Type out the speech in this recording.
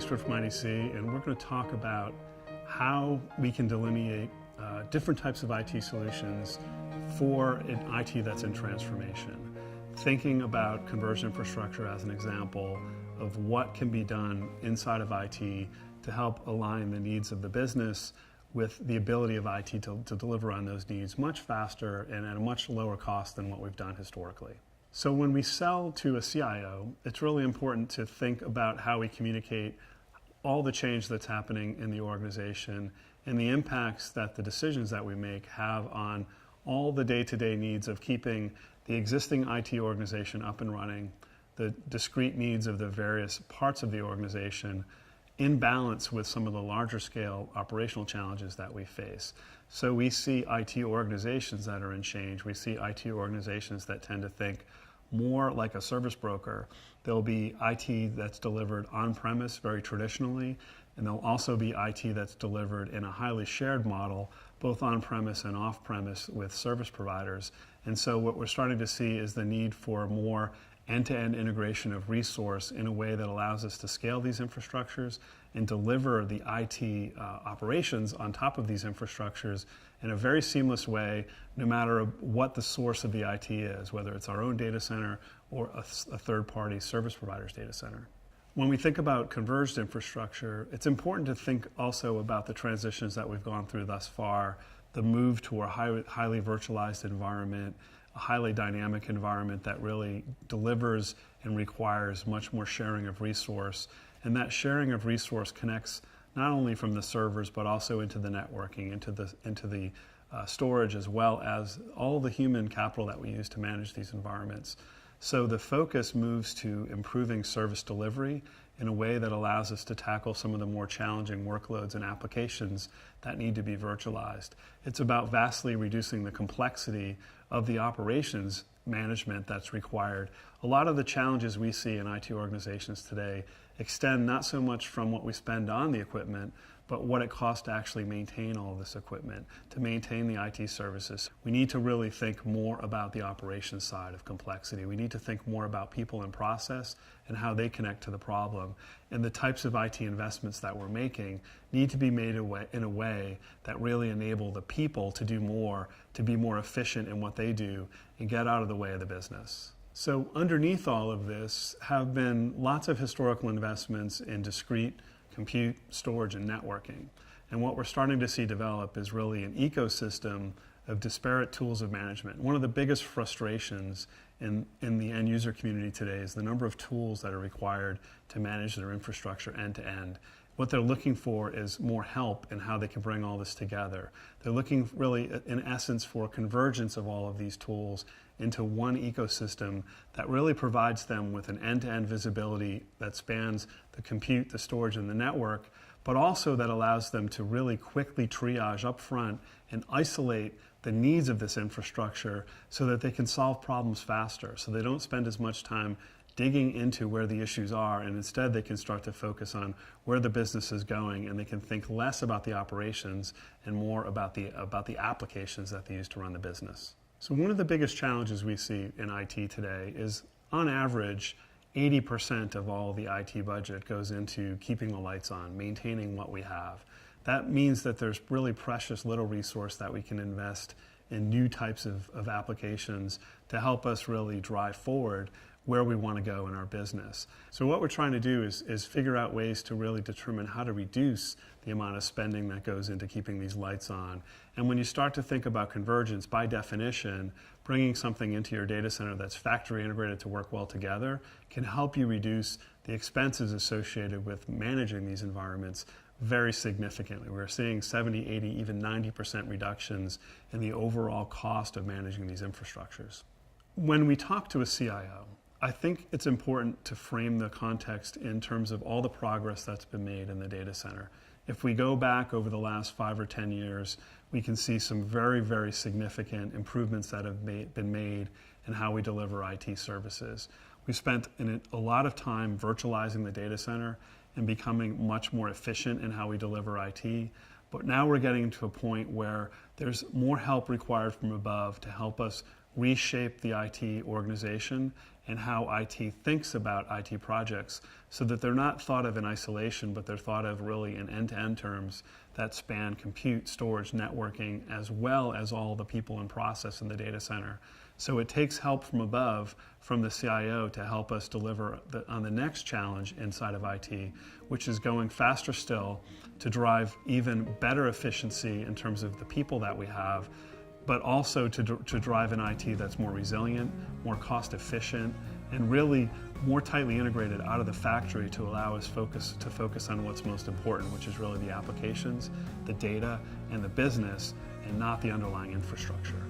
Eastwood from IDC, and we're going to talk about how we can delineate different types of IT solutions for an IT that's in transformation. Thinking about converged infrastructure as an example of what can be done inside of IT to help align the needs of the business with the ability of IT to deliver on those needs much faster and at a much lower cost than what we've done historically. So when we sell to a CIO, it's really important to think about how we communicate all the change that's happening in the organization and the impacts that the decisions that we make have on all the day-to-day needs of keeping the existing IT organization up and running, the discrete needs of the various parts of the organization in balance with some of the larger scale operational challenges that we face. So we see IT organizations that are in change. We see IT organizations that tend to think more like a service broker. There'll be IT that's delivered on-premise very traditionally, and there'll also be IT that's delivered in a highly shared model, both on-premise and off-premise with service providers. And so what we're starting to see is the need for more end-to-end integration of resource in a way that allows us to scale these infrastructures and deliver the IT operations on top of these infrastructures in a very seamless way, no matter what the source of the IT is, whether it's our own data center or a third-party service provider's data center. When we think about converged infrastructure, it's important to think also about the transitions that we've gone through thus far, the move to a highly virtualized environment, a highly dynamic environment that really delivers and requires much more sharing of resource. And that sharing of resource connects not only from the servers, but also into the networking, into the storage, as well as all the human capital that we use to manage these environments. So the focus moves to improving service delivery in a way that allows us to tackle some of the more challenging workloads and applications that need to be virtualized. It's about vastly reducing the complexity of the operations management that's required. A lot of the challenges we see in IT organizations today extend not so much from what we spend on the equipment, but what it costs to actually maintain all of this equipment, to maintain the IT services. We need to really think more about the operations side of complexity. We need to think more about people and process and how they connect to the problem. And the types of IT investments that we're making need to be made in a way that really enable the people to do more, to be more efficient in what they do, and get out of the way of the business. So underneath all of this have been lots of historical investments in discrete compute, storage, and networking. And what we're starting to see develop is really an ecosystem of disparate tools of management. One of the biggest frustrations in the end user community today is the number of tools that are required to manage their infrastructure end to end. What they're looking for is more help in how they can bring all this together. They're looking really, in essence, for convergence of all of these tools into one ecosystem that really provides them with an end-to-end visibility that spans the compute, the storage, and the network, but also that allows them to really quickly triage up front and isolate the needs of this infrastructure so that they can solve problems faster, so they don't spend as much time digging into where the issues are, and instead they can start to focus on where the business is going, and they can think less about the operations and more about the applications that they use to run the business. So one of the biggest challenges we see in IT today is, on average, 80% of all the IT budget goes into keeping the lights on, maintaining what we have. That means that there's really precious little resource that we can invest in new types of applications to help us really drive forward where we want to go in our business. So what we're trying to do is figure out ways to really determine how to reduce the amount of spending that goes into keeping these lights on. And when you start to think about convergence, by definition, bringing something into your data center that's factory integrated to work well together can help you reduce the expenses associated with managing these environments very significantly. We're seeing 70, 80, even 90% reductions in the overall cost of managing these infrastructures. When we talk to a CIO, I think it's important to frame the context in terms of all the progress that's been made in the data center. If we go back over the last 5 or 10 years, we can see some very, very significant improvements that have been made in how we deliver IT services. We spent a lot of time virtualizing the data center and becoming much more efficient in how we deliver IT. But now we're getting to a point where there's more help required from above to help us reshape the IT organization and how IT thinks about IT projects so that they're not thought of in isolation, but they're thought of really in end-to-end terms that span compute, storage, networking, as well as all the people and process in the data center. So it takes help from above, from the CIO, to help us deliver on the next challenge inside of IT, which is going faster still to drive even better efficiency in terms of the people that we have, but also to drive an IT that's more resilient, more cost efficient, and really more tightly integrated out of the factory to allow us to focus on what's most important, which is really the applications, the data, and the business, and not the underlying infrastructure.